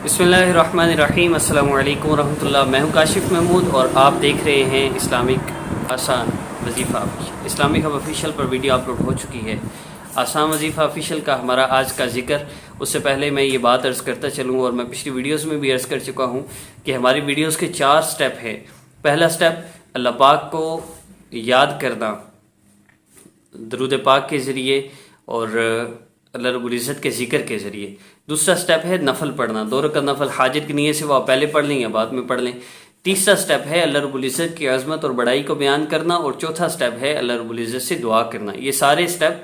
बिस्मिल्लाहिर्रहमानिर्रहीम। अस्सलामु अलैकुम रहमतुल्लाह। मैं हूं काशिफ महमूद और आप देख रहे हैं इस्लामिक आसान वजीफ़ा इस्लामिक हब ऑफिशियल पर वीडियो अपलोड हो चुकी है। आसान वजीफ़ा ऑफिशियल का हमारा आज का जिक्र, उससे पहले मैं ये बात अर्ज़ करता चलूँ और मैं पिछली वीडियोज़ में भी अर्ज़ कर चुका हूँ कि हमारी वीडियोज़ के 4 स्टेप है। पहला स्टेप अल्लाह पाक को याद करना दरूद पाक के ज़रिए और अल्लाह रब्बुल इज़्ज़त के ज़िक्र के ज़रिए। दूसरा स्टेप है नफल पढ़ना, 2 रकात नफल हाजिर की नीयत से वो आप पहले पढ़ लें या बाद में पढ़ लें। तीसरा स्टेप है अल्लाह रब्बुल इज़्ज़त की अज़मत और बड़ाई को बयान करना और चौथा स्टेप है अल्लाह रब्बुल इज़्ज़त से दुआ करना। ये सारे स्टेप,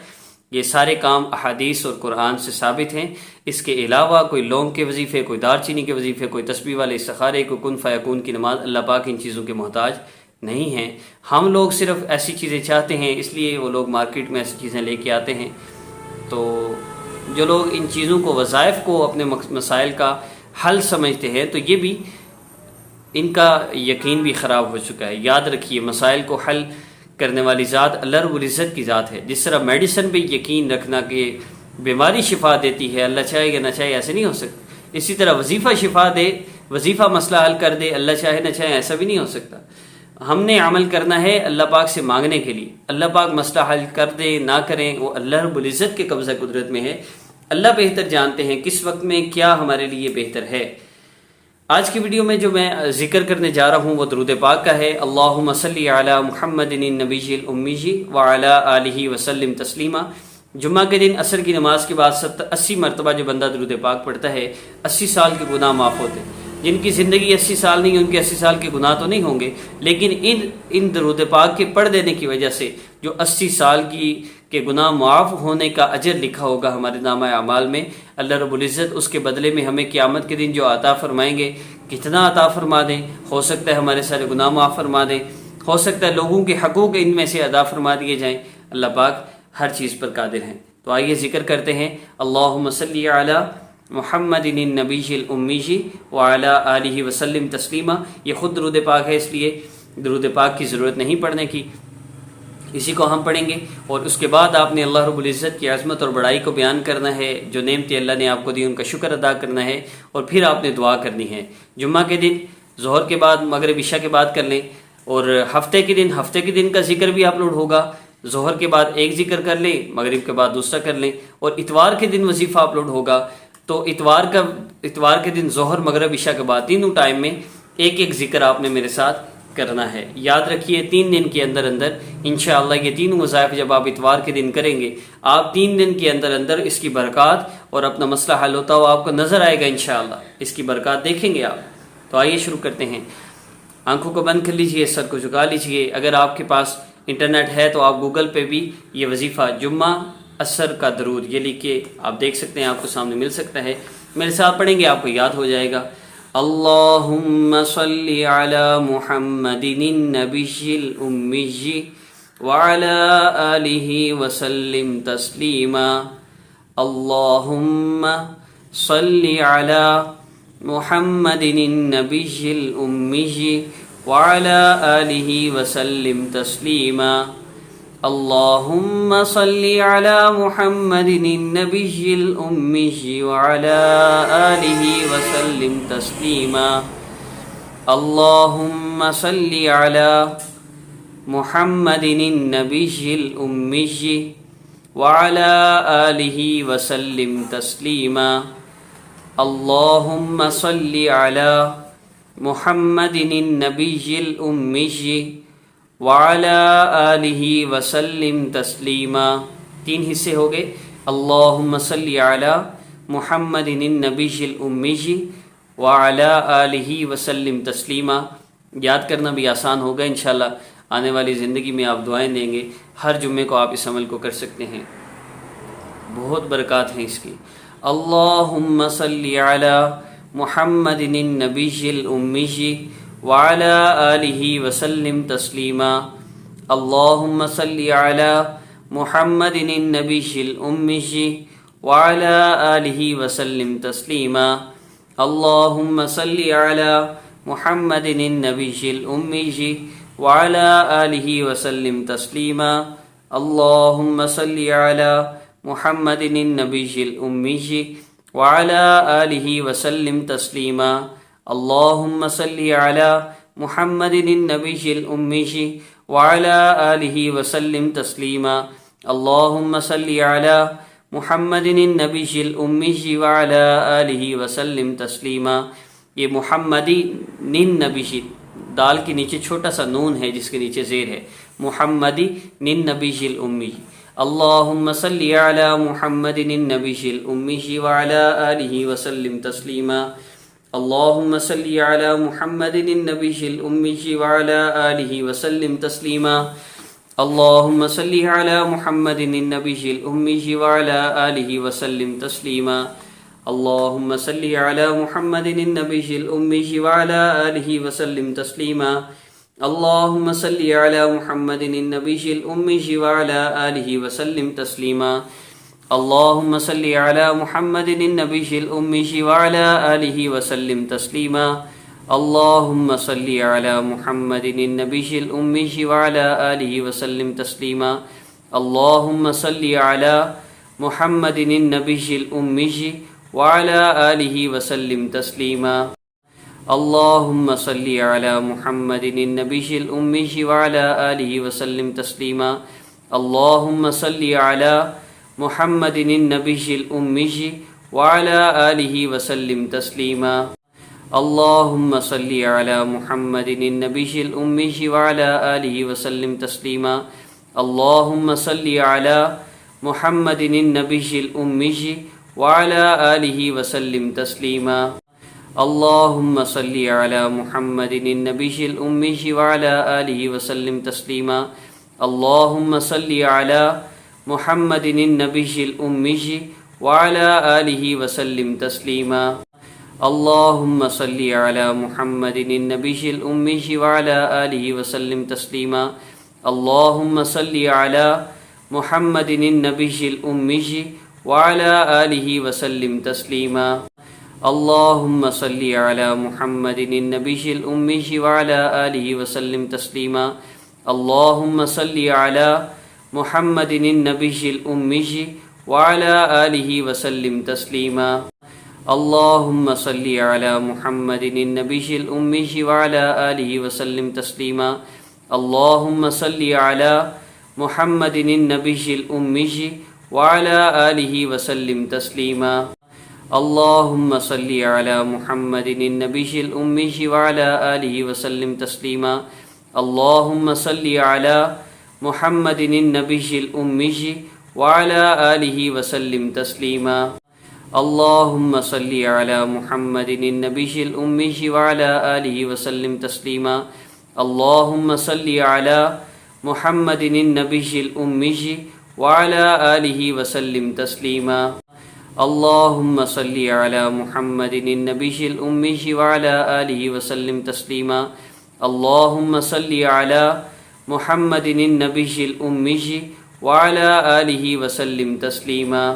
ये सारे काम अहादीस और कुरान से साबित हैं। इसके अलावा कोई लौंग के वजीफ़े, कोई दारचीनी के वजीफ़े, कोई तस्बीह वाले इस्तिखारे, कोई कुन फ़यकून की नमाज, अल्लाह पाक इन चीज़ों के मोहताज नहीं हैं। हम लोग सिर्फ ऐसी चीज़ें चाहते हैं, इसलिए वो लोग मार्केट में ऐसी चीज़ें लेके आते हैं। तो जो लोग इन चीज़ों को, वज़ाइफ को अपने मसाइल का हल समझते हैं, तो ये भी इनका यकीन भी ख़राब हो चुका है। याद रखिए, मसाइल को हल करने वाली ज़ात अल्लाह रब्बुल इज़्ज़त की ज़ात है। जिस तरह मेडिसिन पे यकीन रखना कि बीमारी शिफा देती है, अल्लाह चाहे या ना चाहे ऐसे नहीं हो सकता। इसी तरह वजीफ़ा शिफा दे, वजीफ़ा मसला हल कर दे, अल्लाह चाहे ना चाहे ऐसा भी नहीं हो सकता। हमने अमल करना है अल्लाह पाक से मांगने के लिए। अल्लाह पाक मसला हल कर दे ना करें, वो अल्लाह रब्बुल इज़्ज़त के कब्ज़ा कुदरत में है। अल्लाह बेहतर जानते हैं किस वक्त में क्या हमारे लिए बेहतर है। आज की वीडियो में जो मैं जिक्र करने जा रहा हूँ वो दरूद पाक का है। अल्लाहुम्मा सल्ली अला मुहम्मदिन नबीयिल उम्मी व अला आलिहि वसल्लिम तस्लीमा। जुम्मा के दिन असर की नमाज के बाद 80 मरतबा जो बंदा दरूद पाक पढ़ता है, 80 साल के गुनाह माफ़ होते हैं। जिनकी ज़िंदगी 80 साल नहीं, उनके 80 साल के गुनाह तो नहीं होंगे, लेकिन इन दरूद पाक के पढ़ देने की वजह से जो 80 साल के गुनाह माफ़ होने का अजर लिखा होगा हमारे नामा अमाल में, अल्लाह रब्बुल इज़्ज़त उसके बदले में हमें क़यामत के दिन जो अता फरमाएंगे, कितना अता फरमा दें। हो सकता है हमारे सारे गुनाह माफ़ फरमा दें, हो सकता है लोगों के हकूक़ इनमें से अदा फरमा दिए जाएँ। अल्लाह पाक हर चीज़ पर कादिर हैं। तो आइए जिक्र करते हैं। अल्लाहुम्मा सल्ली अला मुहम्मदिन नबीयिल उम्मी व अला आलिहि वसल्लिम तस्लीमा। ये खुद दरूद पाक है, इसलिए दरूद पाक की ज़रूरत नहीं पढ़ने की। इसी को हम पढ़ेंगे और उसके बाद आपने अल्लाह रब्बुल इज़्ज़त की अज़मत और बड़ाई को बयान करना है, जो नेमतें अल्लाह ने आपको दी उनका शुक्र अदा करना है, और फिर आपने दुआ करनी है। जुम्मा के दिन ज़ोहर के बाद, मगरिब इशा के बाद कर लें, और हफ्ते के दिन का जिक्र भी अपलोड होगा। ज़ोहर के बाद एक जिक्र कर लें, मगरिब के बाद दूसरा कर लें, और इतवार के दिन वजीफ़ा अपलोड होगा। तो इतवार के दिन ज़ोहर, मगरिब इशा के बाद तीनों टाइम में एक एक जिक्र आपने मेरे साथ करना है। याद रखिए 3 दिन के अंदर अंदर इंशाअल्लाह ये तीनों वज़ाइफ जब आप इतवार के दिन करेंगे, आप 3 दिन के अंदर अंदर इसकी बरक़ात और अपना मसला हल होता हुआ आपको नज़र आएगा। इंशाअल्लाह इसकी बरक़ात देखेंगे आप। तो आइए शुरू करते हैं। आंखों को बंद कर लीजिए, सर को झुका लीजिए। अगर आपके पास इंटरनेट है तो आप गूगल पे भी ये वजीफ़ा जुम्मा असर का दरूद ये लिख के आप देख सकते हैं, आपको सामने मिल सकता है। मेरे साथ पढ़ेंगे, आपको याद हो जाएगा। अल्लाहुम्मा सल्ली अला मुहम्मदिन नबीयिल उम्मी व अला आलिहि वसल्लिम तस्लीमा। अल्लाहुम्मा सल्ली अला मुहम्मदिन नबीयिल उम्मी व अला आलिहि वसल्लिम तस्लीमा। अल्लाहुम्मा सल्ली अला मुहम्मदिन नबीयिल उम्मी व अला आलिहि वसल्लिम तस्लीमा। अल्लाहुम्मा सल्ली अला मुहम्मदिन नबीयिल उम्मी व अला आलिहि वसल्लिम तस्लीमा। अल्लाहुम्मा सल्ली अला मुहम्मदिन नबीयिल उम्मी व अला आलिहि वसल्लिम तस्लीमा। 3 हिस्से हो गए। अल्लाहुम्मा सल्ली अला मुहम्मदिन नबीयिल उम्मी व अला आलिहि वसल्लिम तस्लीमा। याद करना भी आसान होगा इंशाअल्लाह। आने वाली ज़िंदगी में आप दुआएं देंगे, हर जुम्मे को आप इस अमल को कर सकते हैं, बहुत बरक़ात हैं इसकी। अल्लाहुम्मा सल्ली अला मुहम्मदिन नबीयिल उम्मी व अला आलिहि वसल्लिम तस्लीमा। अल्लाहुम्मा सल्ली अला मुहम्मदिन नबीयिल उम्मी व अला आलिहि वसल्लिम तस्लीमा। अल्लाहुम्मा सल्ली अला मुहम्मदिन नबीयिल उम्मी व अला आलिहि वसल्लिम तस्लीमा। अल्लाहुम्मा सल्ली अला मुहम्मदिन नबीयिल उम्मी وعلى آله وسلم تسليما اللهم صل على محمد النبي الأمي وعلى آله وسلم تسليما اللهم صل على محمد النبي الأمي وعلى آله وسلم تسليما. یہ محمدی نن نبی، دال کے نیچے چھوٹا سا نون ہے جس کے نیچے زیر ہے، محمدی نن نبی الامی. اللہم صلی علی محمد النبی الامی وعلی آلہ وسلم تسلیما اللہم صلی علی محمد النبی الامی وعلی آلہ وسلم تسلیما اللہم صلی علی محمد النبی الامی وعلی آلہ وسلم تسلیما اللہم صلی علی محمد النبی الامی وعلی آلہ وسلم تسلیما اللہم صلی علی محمد النبی الامی وعلی آلہ وسلم تسلیما اللہم صلی علی محمد النبی الامی وعلی آلہ وسلم تسلیما اللہم صلی علی محمد النبی الامی وعلی آلہ وسلم تسلیما اللہم صلی علی محمد النبی الامی وعلی آلہ وسلم تسلیما اللہم صلی علی محمد النبی الامی وعلی آلہ وسلم تسلیما اللہم صلی علی محمد النبی الامی وعلی آلہ وسلم تسلیما اللہم صلی علی محمد النبی الامی وعلی آلہ وسلم تسلیما اللہم صلی علی محمد النبی الامی وعلی آلہ وسلم تسلیما اللہم صلی علی محمد النبی الامی وعلی آلہ وسلم تسلیما اللہم صلی علی محمد النبی الامی وعلی آلہ وسلم تسلیما اللہم صلی علی محمد النبی الامی وعلی آلہ وسلم تسلیما اللہم صلی علی محمد النبی الامی وعلی آلہ وسلم تسلیما اللہم صلی علی محمد النبی الامی وعلی آلہ وسلم تسلیما اللہم صلی علی محمد النبی الامی وعلی آلہ وسلم تسلیما اللہم صلی علی محمد النبی الامی وعلی آلہ وسلم تسلیما اللہم صلی علی محمد النبی الامی وعلی آلہ وسلم تسلیما اللہم صلی علی محمد النبی الامی وعلی آلہ وسلم تسلیما اللہم صلی علی محمد النبی الامی وعلی آلہ وسلم تسلیما اللہم صلی علی محمد النبی الامی وعلی آلہ وسلم تسلیما اللہم صلی علی محمد النبی الامی وعلی آلہ وسلم تسلیما اللہم صلی علی محمد النبی الامی وعلی آلہ وسلم تسلیما اللہم صلی علی محمد النبی الامی وعلی آلہ وسلم تسلیما